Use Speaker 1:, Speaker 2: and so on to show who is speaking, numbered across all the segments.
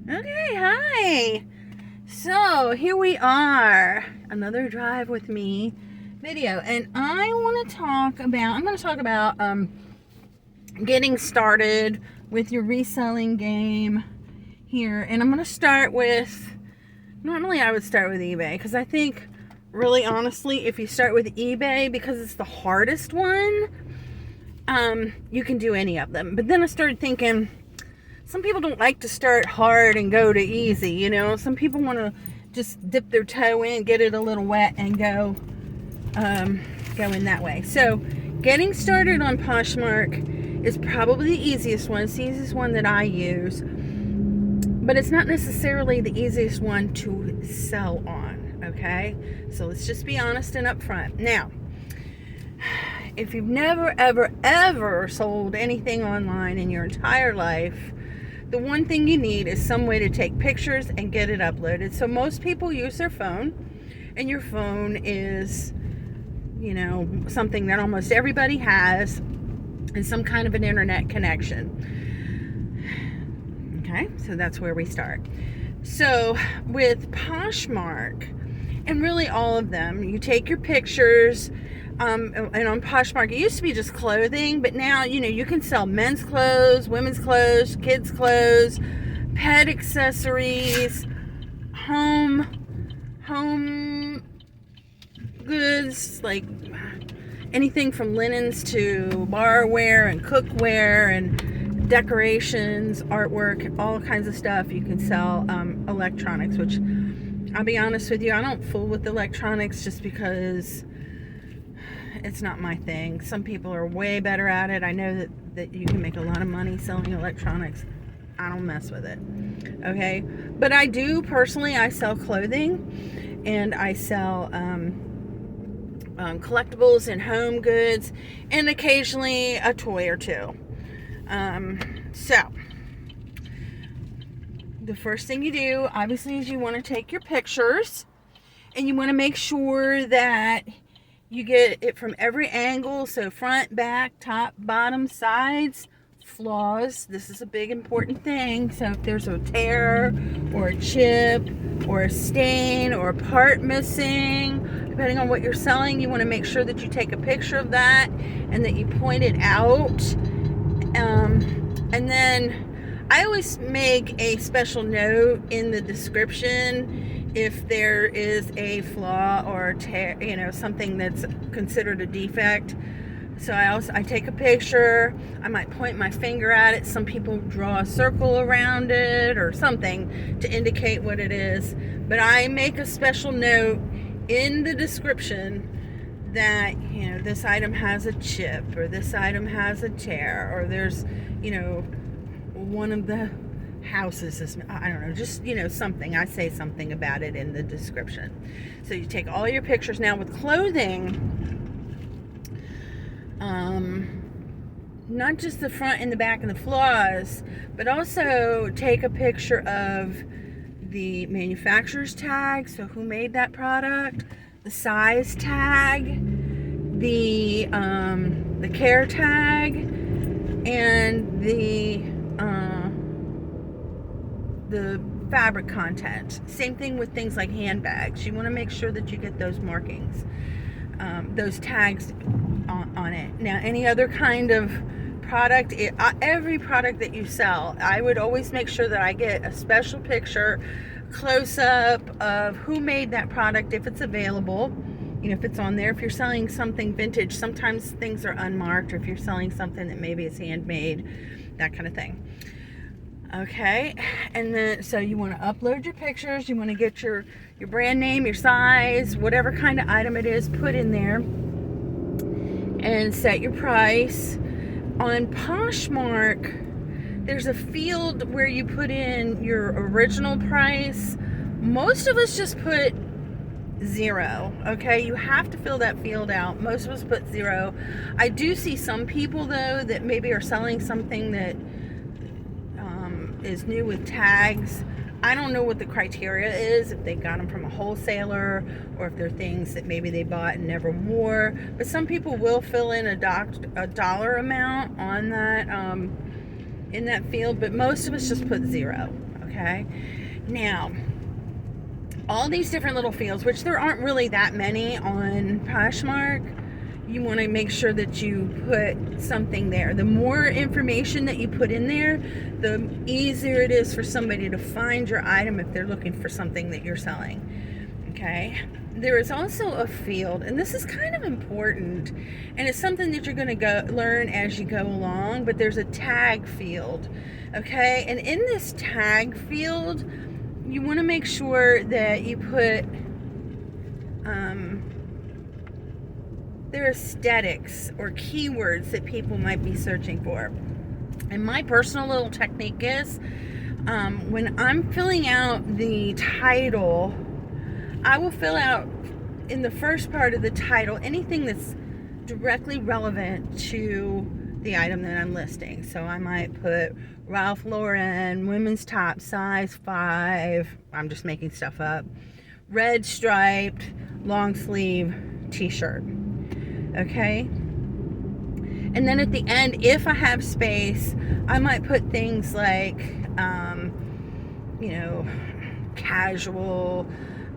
Speaker 1: Okay, hi. So here we are, another drive with me video, and I'm going to talk about getting started with your reselling game here. And I'm going to start with, normally I would start with eBay, because I think, really honestly, if you start with eBay, because it's the hardest one, you can do any of them. But then I started thinking, some people don't like to start hard and go to easy, you know. Some people want to just dip their toe in, get it a little wet, and go in that way. So getting started on Poshmark is probably the easiest one. It's the easiest one that I use, but it's not necessarily the easiest one to sell on. Okay, so let's just be honest and upfront. Now, if you've never ever sold anything online in your entire life, the one thing you need is some way to take pictures and get it uploaded. So most people use their phone, and your phone is, you know, something that almost everybody has, and some kind of an internet connection. Okay, so that's where we start. So with Poshmark, and really all of them, you take your pictures. And on Poshmark, it used to be just clothing, but now, you know, you can sell men's clothes, women's clothes, kids' clothes, pet accessories, home goods, like anything from linens to barware and cookware and decorations, artwork, all kinds of stuff. You can sell electronics, which I'll be honest with you, I don't fool with electronics just because it's not my thing. Some people are way better at it. I know that you can make a lot of money selling electronics. I don't mess with it. Okay, but I do personally. I sell clothing, and I sell collectibles and home goods, and occasionally a toy or two. So the first thing you do, obviously, is you want to take your pictures, and you want to make sure that you get it from every angle. So front, back, top, bottom, sides, flaws. This is a big important thing. So if there's a tear or a chip or a stain or a part missing, depending on what you're selling, you want to make sure that you take a picture of that and that you point it out. And then I always make a special note in the description if there is a flaw or a tear, you know, something that's considered a defect. So I take a picture. I might point my finger at it. Some people draw a circle around it or something to indicate what it is. But I make a special note in the description that, you know, this item has a chip, or this item has a tear, or there's, you know, one of the houses is, I don't know, just, you know, something. I say something about it in the description. So you take all your pictures. Now with clothing, not just the front and the back and the flaws, but also take a picture of the manufacturer's tag, so who made that product, the size tag, the care tag, and the fabric content. Same thing with things like handbags. You want to make sure that you get those markings, those tags on it. Now, any other kind of product, every product that you sell, I would always make sure that I get a special picture, close up of who made that product, if it's available. You know, if it's on there. If you're selling something vintage, sometimes things are unmarked, or if you're selling something that maybe is handmade, that kind of thing. Okay, and then so you want to upload your pictures. You want to get your brand name, your size, whatever kind of item it is, put in there, and set your price. On Poshmark, there's a field where you put in your original price. Most of us just put 0. Okay, you have to fill that field out. Most of us put 0. I do see some people though that maybe are selling something that is new with tags. I don't know what the criteria is, if they got them from a wholesaler or if they're things that maybe they bought and never wore. But some people will fill in a dollar amount on that in that field, but most of us just put 0. okay? Now, all these different little fields, which there aren't really that many on Poshmark, you want to make sure that you put something there. The more information that you put in there, the easier it is for somebody to find your item if they're looking for something that you're selling, okay? There is also a field, and this is kind of important, and it's something that you're going to learn as you go along, but there's a tag field, okay? And in this tag field, you want to make sure that you put their aesthetics or keywords that people might be searching for. And my personal little technique is, when I'm filling out the title, I will fill out in the first part of the title anything that's directly relevant to the item that I'm listing. So I might put Ralph Lauren, women's top, size 5, I'm just making stuff up, red striped, long sleeve t-shirt. Okay? And then at the end, if I have space, I might put things like, casual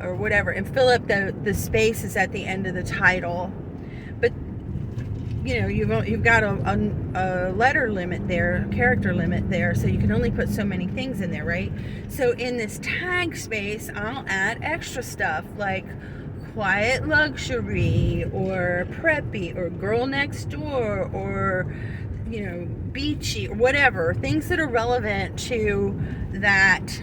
Speaker 1: or whatever, and fill up the spaces at the end of the title. But you've got a letter limit there, a character limit there, so you can only put so many things in there, right? So in this tag space, I'll add extra stuff like quiet luxury or preppy or girl next door or beachy or whatever, things that are relevant to that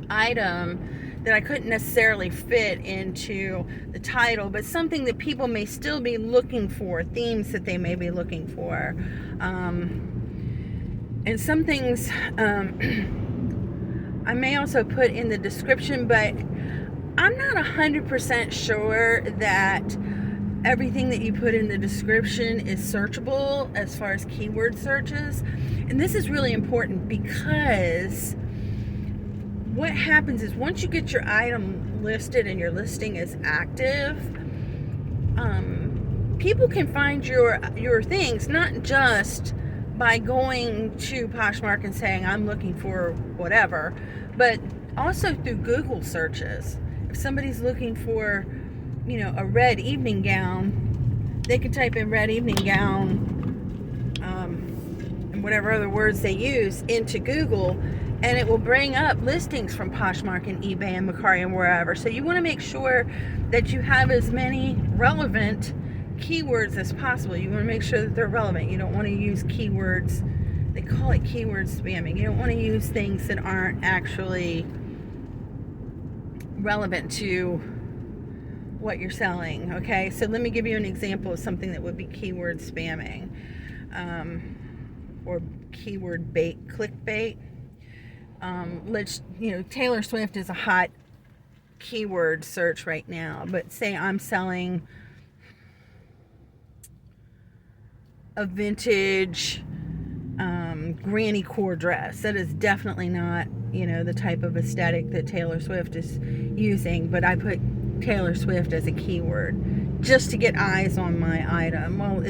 Speaker 1: item that I couldn't necessarily fit into the title, but something that people may still be looking for, themes that they may be looking for. And some things I may also put in the description, but I'm not 100% sure that everything that you put in the description is searchable as far as keyword searches. And this is really important because what happens is once you get your item listed and your listing is active, people can find your things not just by going to Poshmark and saying I'm looking for whatever, but also through Google searches. If somebody's looking for, a red evening gown, they can type in red evening gown and whatever other words they use into Google, and it will bring up listings from Poshmark and eBay and Mercari and wherever. So you want to make sure that you have as many relevant keywords as possible. You want to make sure that they're relevant. You don't want to use keywords, they call it keyword spamming. You don't want to use things that aren't actually relevant to what you're selling, okay? So let me give you an example of something that would be keyword spamming, or keyword bait, clickbait. Taylor Swift is a hot keyword search right now, but say I'm selling a vintage granny core dress. That is definitely not, the type of aesthetic that Taylor Swift is using, but I put Taylor Swift as a keyword just to get eyes on my item. Well,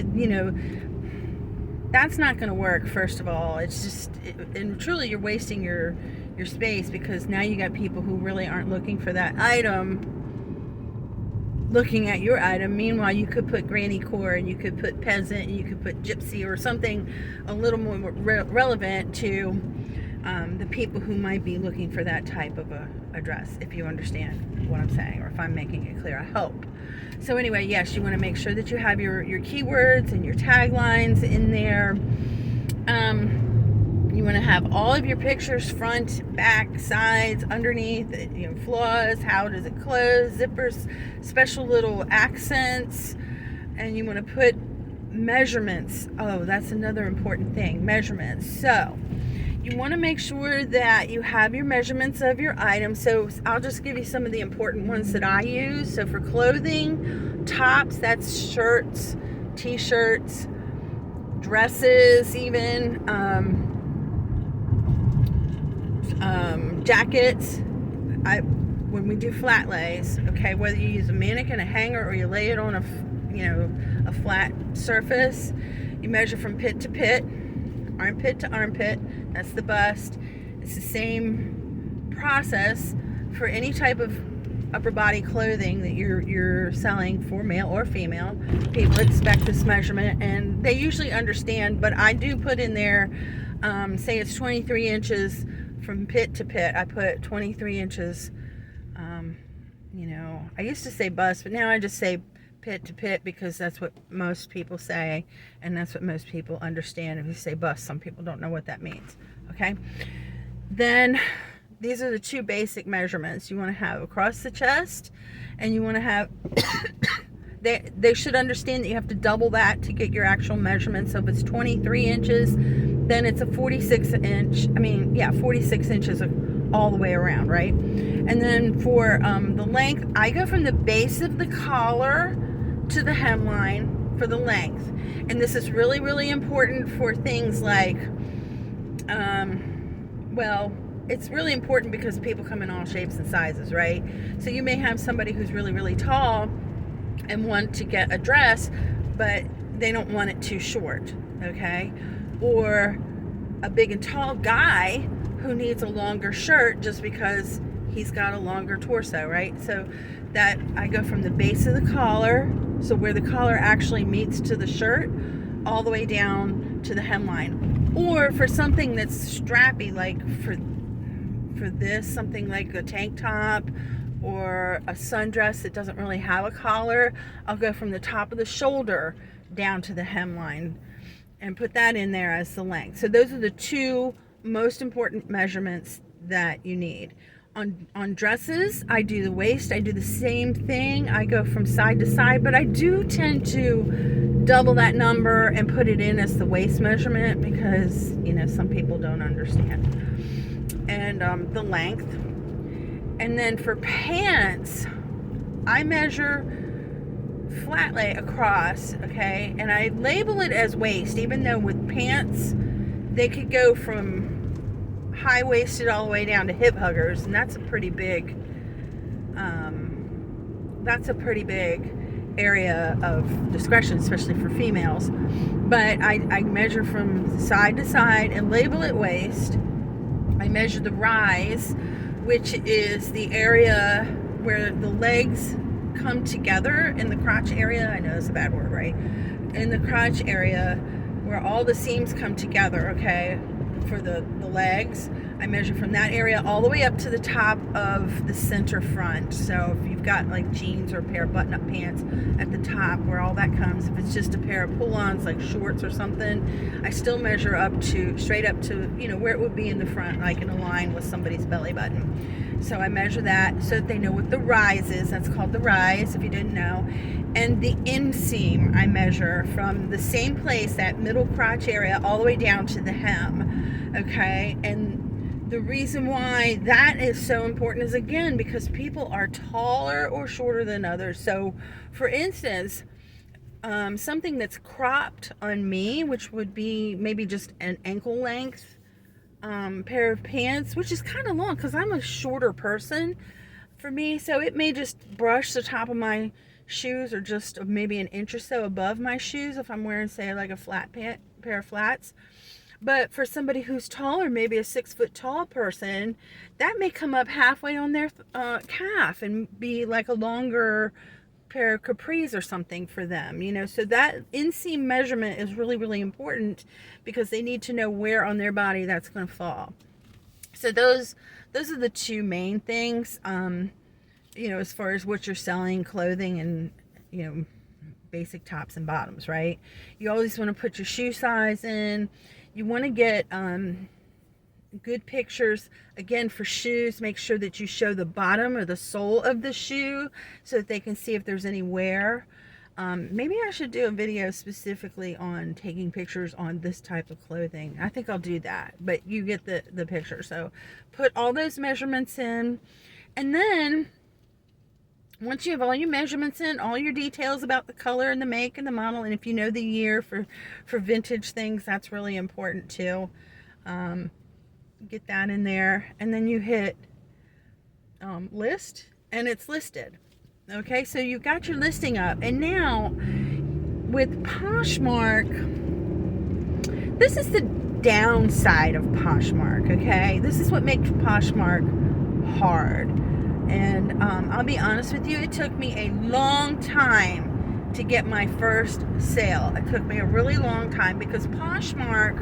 Speaker 1: that's not going to work. First of all, it's just, and truly you're wasting your space, because now you got people who really aren't looking for that item looking at your item. Meanwhile, you could put granny core, and you could put peasant, and you could put gypsy, or something a little more relevant to the people who might be looking for that type of a dress, if you understand what I'm saying, or if I'm making it clear, I hope. So anyway, yes, you want to make sure that you have your keywords and your taglines in there. You want to have all of your pictures, front, back, sides, underneath, flaws, how does it close, zippers, special little accents, and you want to put measurements. Oh, that's another important thing, measurements. So you want to make sure that you have your measurements of your item. So I'll just give you some of the important ones that I use. So for clothing, tops, that's shirts, t-shirts, dresses, even jackets. When we do flat lays, okay, whether you use a mannequin, a hanger, or you lay it on a flat surface, you measure from pit to pit, armpit to armpit. That's the bust. It's the same process for any type of upper body clothing that you're selling for male or female. People expect this measurement and they usually understand, but I do put in there, say it's 23 inches from pit to pit. I put 23 inches, I used to say bust, but now I just say pit to pit because that's what most people say and that's what most people understand. If you say bust, some people don't know what that means. Okay, then these are the two basic measurements you want to have across the chest, and you want to have they should understand that you have to double that to get your actual measurement. So if it's 23 inches, then it's a 46 inches all the way around, right? And then for the length, I go from the base of the collar to the hemline for the length. And this is really, really important for things like, it's really important because people come in all shapes and sizes, right? So you may have somebody who's really, really tall and want to get a dress, but they don't want it too short, okay? Or a big and tall guy who needs a longer shirt just because he's got a longer torso, right? So that I go from the base of the collar, so where the collar actually meets to the shirt, all the way down to the hemline. Or for something that's strappy, like for this, something like a tank top or a sundress that doesn't really have a collar, I'll go from the top of the shoulder down to the hemline and put that in there as the length. So those are the two most important measurements that you need. On dresses, I do the waist, I do the same thing. I go from side to side, but I do tend to double that number and put it in as the waist measurement because, some people don't understand. And the length. And then for pants, I measure flat lay across, okay? And I label it as waist, even though with pants, they could go from high-waisted all the way down to hip huggers, and that's a pretty big area of discretion, especially for females. But I measure from side to side and label it waist. I measure the rise, which is the area where the legs come together in the crotch area. I know it's a bad word, right? In the crotch area where all the seams come together, okay, for the legs. I measure from that area all the way up to the top of the center front. So if you've got like jeans or a pair of button-up pants at the top where all that comes, if it's just a pair of pull-ons like shorts or something, I still measure straight up to, where it would be in the front, like in a line with somebody's belly button. So I measure that so that they know what the rise is. That's called the rise, if you didn't know. And the inseam I measure from the same place, that middle crotch area, all the way down to the hem, okay? And the reason why that is so important is, again, because people are taller or shorter than others. So, for instance, something that's cropped on me, which would be maybe just an ankle length pair of pants, which is kind of long because I'm a shorter person for me. So it may just brush the top of my shoes or just maybe an inch or so above my shoes if I'm wearing, say, like a flat pair of flats. But for somebody who's taller, maybe a 6 foot tall person, that may come up halfway on their calf and be like a longer pair of capris or something for them, So that inseam measurement is really, really important because they need to know where on their body that's going to fall. So those are the two main things, as far as what you're selling, clothing and, basic tops and bottoms, right? You always want to put your shoe size in. You want to get good pictures. Again, for shoes, make sure that you show the bottom or the sole of the shoe so that they can see if there's any wear. Maybe I should do a video specifically on taking pictures on this type of clothing. I think I'll do that, but you get the picture. So put all those measurements in, and then once you have all your measurements in, all your details about the color and the make and the model, and if you know the year for vintage things, that's really important too. Get that in there, and then you hit list, and it's listed. Okay, so you've got your listing up, and now with Poshmark, this is the downside of Poshmark, okay? This is what makes Poshmark hard. And I'll be honest with you, it took me a long time to get my first sale. It took me a really long time because Poshmark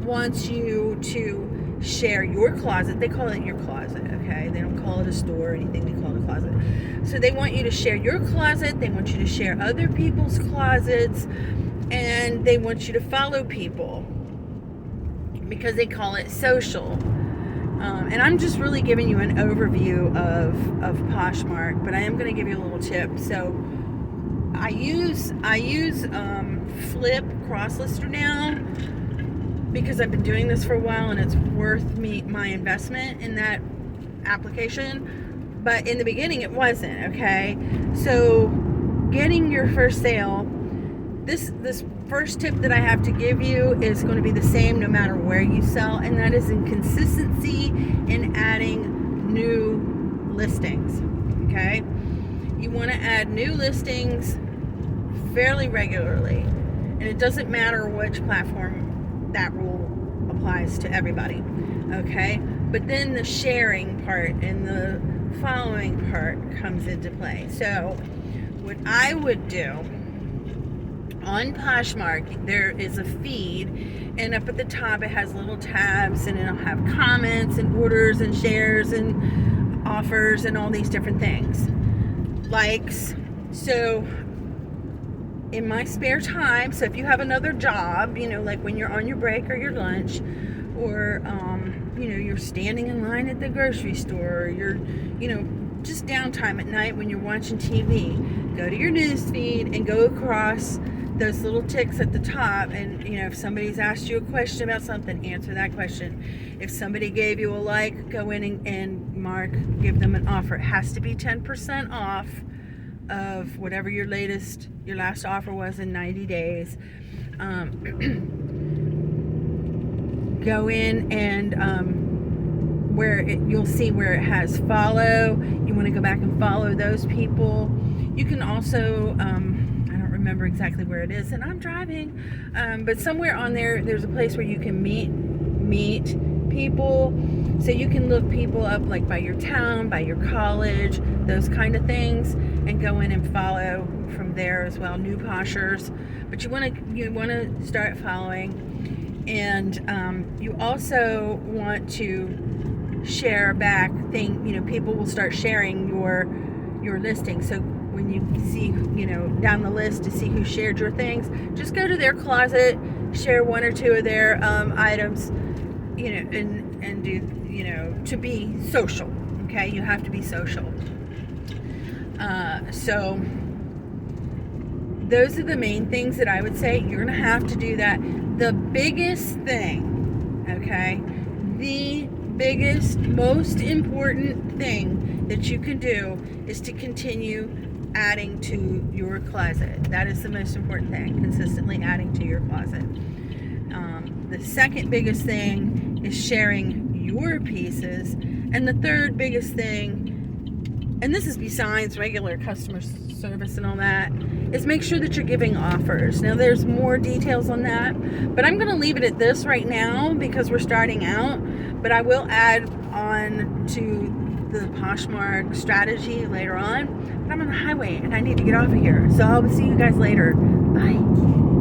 Speaker 1: wants you to share your closet. They call it your closet, okay? They don't call it a store or anything. They call it a closet. So they want you to share your closet. They want you to share other people's closets. And they want you to follow people because they call it social. And I'm just really giving you an overview of Poshmark, but I am going to give you a little tip. So I use Flip Crosslister now because I've been doing this for a while and it's worth my investment in that application. But in the beginning it wasn't, okay? So getting your first sale, this first tip that I have to give you is going to be the same no matter where you sell, and that is in consistency in adding new listings, okay? You want to add new listings fairly regularly, and it doesn't matter which platform, that rule applies to everybody, okay? But then the sharing part and the following part comes into play. So what I would do on Poshmark, there is a feed, and up at the top it has little tabs, and it'll have comments and orders and shares and offers and all these different things, likes. So in my spare time, so if you have another job, like when you're on your break or your lunch, or you're standing in line at the grocery store, or you're just downtime at night when you're watching TV, go to your news feed and go across those little ticks at the top, and if somebody's asked you a question about something, answer that question. If somebody gave you a like, go in and give them an offer. It has to be 10% off of whatever your last offer was in 90 days. Go in and you'll see where it has follow. You want to go back and follow those people. You can also remember exactly where it is, and I'm driving, but somewhere on there's a place where you can meet people, so you can look people up like by your town, by your college, those kind of things, and go in and follow from there as well, new poshers. But you want to start following, and you also want to share back people will start sharing your listing. So when you see, down the list to see who shared your things, just go to their closet, share one or two of their items, and do, to be social, okay? You have to be social. So those are the main things that I would say. You're going to have to do that. The biggest thing, okay, the biggest, most important thing that you can do is to continue adding to your closet. That is the most important thing, consistently adding to your closet. The second biggest thing is sharing your pieces, and the third biggest thing, and this is besides regular customer service and all that, is make sure that you're giving offers. Now there's more details on that, but I'm going to leave it at this right now because we're starting out, but I will add on to the Poshmark strategy later on. But I'm on the highway and I need to get off of here. So I'll see you guys later. Bye.